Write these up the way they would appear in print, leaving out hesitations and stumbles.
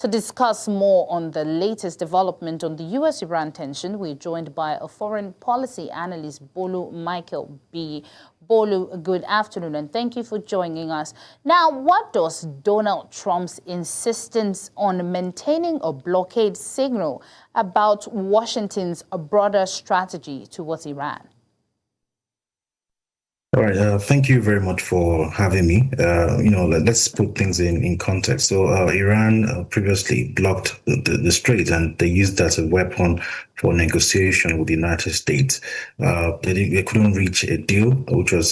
To discuss more on the latest development on the U.S.-Iran tension, we're joined by a foreign policy analyst, Bolu Michael-Biyi. Bolu, good afternoon, and thank you for joining us. Now, what does Donald Trump's insistence on maintaining a blockade signal about Washington's broader strategy towards Iran? All right. Thank you very much for having me. Let's put things in context. So Iran previously blocked the Strait, and they used that as a weapon for negotiation with the United States. They couldn't reach a deal, which was,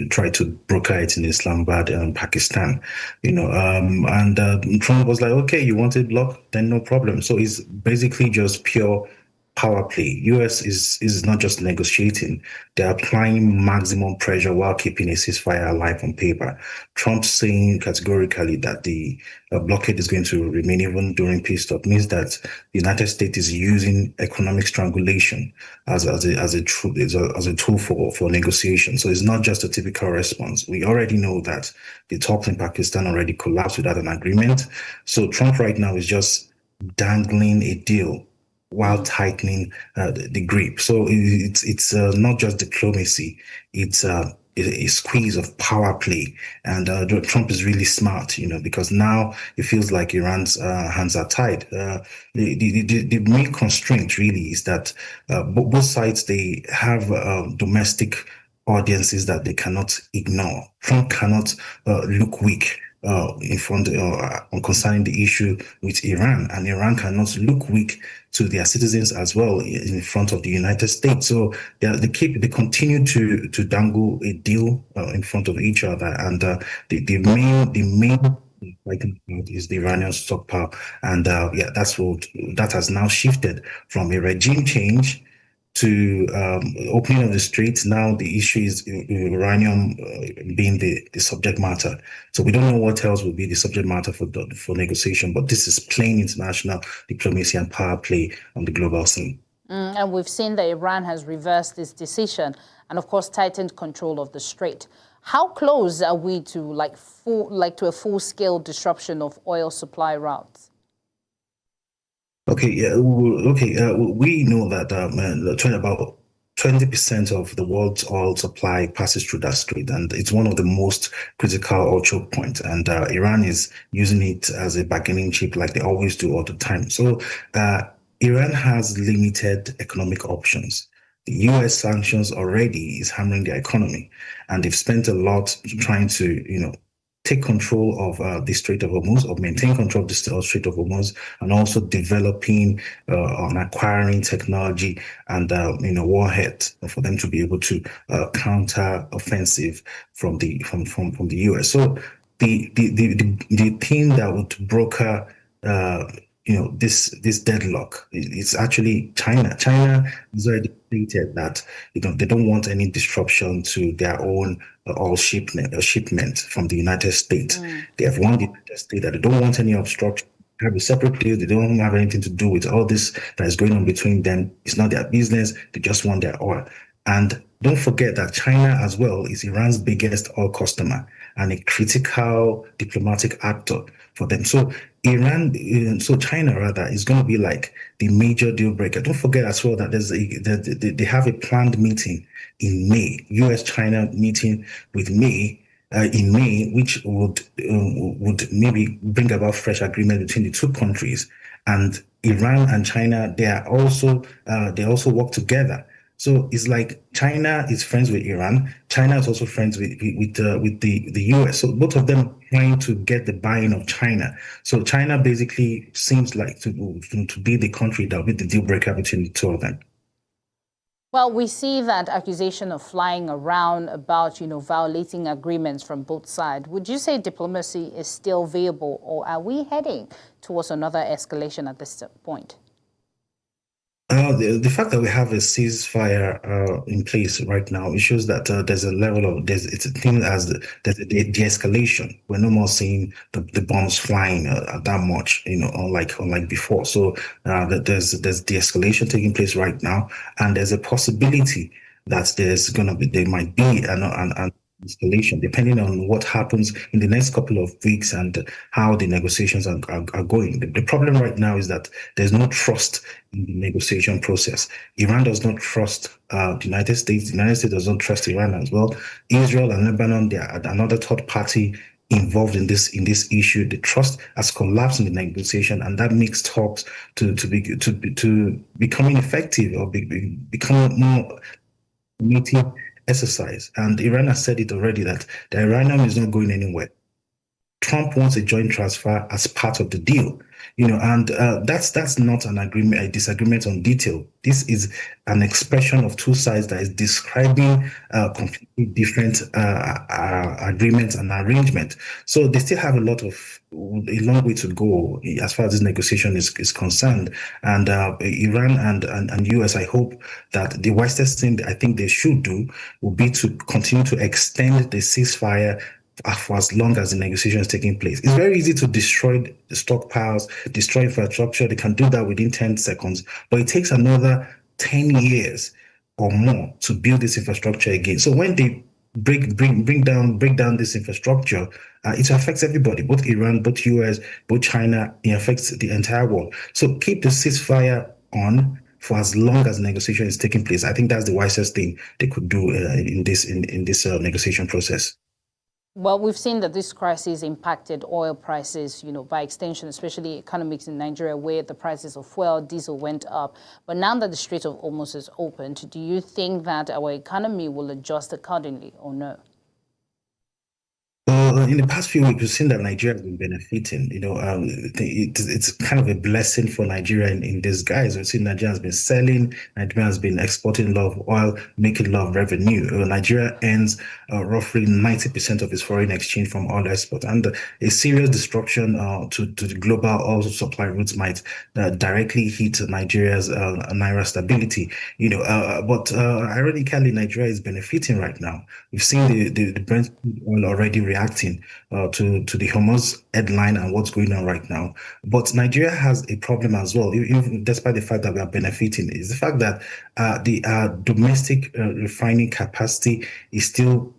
try to broker it in Islamabad and Pakistan. And Trump was like, okay, you want it blocked, then no problem. So it's basically just pure power play. US is not just negotiating, they're applying maximum pressure while keeping a ceasefire alive on paper. Trump saying categorically that the blockade is going to remain even during peace talk means that the United States is using economic strangulation as a tool for negotiation. So it's not just a typical response. We already know that the talks in Pakistan already collapsed without an agreement. So Trump right now is just dangling a deal while tightening the grip. So it's not just diplomacy, it's a squeeze of power play. And Trump is really smart, because now it feels like Iran's hands are tied. The main constraint really is that both sides, they have domestic audiences that they cannot ignore. Trump cannot look weak in front concerning the issue with Iran, and Iran cannot look weak to their citizens as well in front of the United States. So they continue to dangle a deal in front of each other, and the main fighting point is the Iranian stockpile, and that has now shifted from a regime change to opening of the straits. Now the issue is uranium being the subject matter. So we don't know what else will be the subject matter for negotiation, but this is plain international diplomacy and power play on the global scene. And we've seen that Iran has reversed this decision and, of course, tightened control of the strait. How close are we to a full-scale disruption of oil supply routes? We know that about 20% of the world's oil supply passes through that strait, and it's one of the most critical oil choke points. And Iran is using it as a bargaining chip, like they always do all the time. So Iran has limited economic options. The US sanctions already is hammering their economy, and they've spent a lot trying to, take control of the Strait of Hormuz, or maintain control of the Strait of Hormuz, and also developing and acquiring technology and warheads for them to be able to counter offensive from the US. So the thing that would broker this deadlock, it's actually China. China has already stated that they don't want any disruption to their own oil shipment from the United States. They have warned the United States that they don't want any obstruction. They have a separate deal. They don't have anything to do with all this that is going on between them. It's not their business. They just want their oil. And don't forget that China as well is Iran's biggest oil customer and a critical diplomatic actor for them. So China rather is going to be like the major deal breaker. Don't forget as well that they have a planned meeting in May, US-China meeting in May, which would maybe bring about fresh agreement between the two countries. And Iran and China, they also work together. So it's like China is friends with Iran. China is also friends with the US. So both of them trying to get the buy-in of China. So China basically seems like to be the country that will be the deal breaker between the two of them. Well, we see that accusation of flying around about, violating agreements from both sides. Would you say diplomacy is still viable, or are we heading towards another escalation at this point? The fact that we have a ceasefire in place right now, it shows that there's a level of it's a thing as the de-escalation. We're no more seeing the bombs flying that much, unlike before. So there's de-escalation taking place right now, and there's a possibility that there might be an escalation, depending on what happens in the next couple of weeks and how the negotiations are going. The problem right now is that there's no trust in the negotiation process. Iran does not trust the United States. The United States does not trust Iran as well. Israel and Lebanon, they are another third party involved in this issue. The trust has collapsed in the negotiation, and that makes talks to becoming effective or become more meeting exercise. And Iran has said it already that the uranium is not going anywhere. Trump wants a joint transfer as part of the deal, and that's not an agreement, a disagreement on detail. This is an expression of two sides that is describing completely different agreements and arrangement. So they still have a long way to go as far as this negotiation is concerned. And Iran and US, I hope that the wisest thing I think they should do will be to continue to extend the ceasefire for as long as the negotiation is taking place. It's very easy to destroy the stockpiles, destroy infrastructure. They can do that within 10 seconds, but it takes another 10 years or more to build this infrastructure again. So when they break down this infrastructure, it affects everybody, both Iran, both US, both China. It affects the entire world. So keep the ceasefire on for as long as negotiation is taking place. I think that's the wisest thing they could do in this negotiation process. Well, we've seen that this crisis impacted oil prices, by extension, especially economics in Nigeria, where the prices of fuel, diesel went up. But now that the Strait of Hormuz is opened, do you think that our economy will adjust accordingly or no? In the past few weeks, we've seen that Nigeria has been benefiting. It's kind of a blessing for Nigeria in disguise. We've seen Nigeria has been selling, Nigeria has been exporting a lot of oil, making a lot of revenue. Nigeria earns roughly 90% of its foreign exchange from oil export, and a serious disruption to the global oil supply routes might directly hit Nigeria's naira stability. But ironically, Nigeria is benefiting right now. We've seen the Brent oil already reacting to the Hormuz headline and what's going on right now. But Nigeria has a problem as well, even despite the fact that we are benefiting, is the fact that the domestic refining capacity is still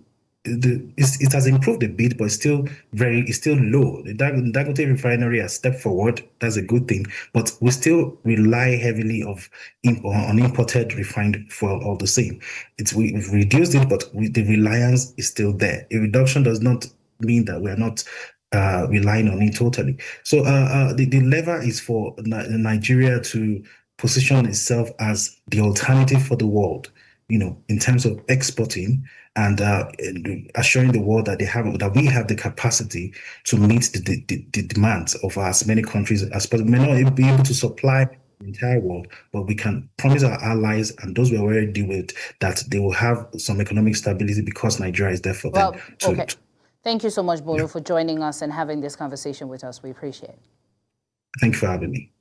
it has improved a bit, but it's still low. The Dangote refinery has stepped forward. That's a good thing, but we still rely heavily on imported refined fuel all the same. We've reduced it, but the reliance is still there. A reduction does not mean that we are not relying on it totally. So the lever is for Nigeria to position itself as the alternative for the world, in terms of exporting and assuring the world that we have the capacity to meet the demands of as many countries as possible. We may not be able to supply the entire world, but we can promise our allies and those we already deal with that they will have some economic stability because Nigeria is there for them. Okay. Thank you so much, Bolu, for joining us and having this conversation with us. We appreciate it. Thank you for having me.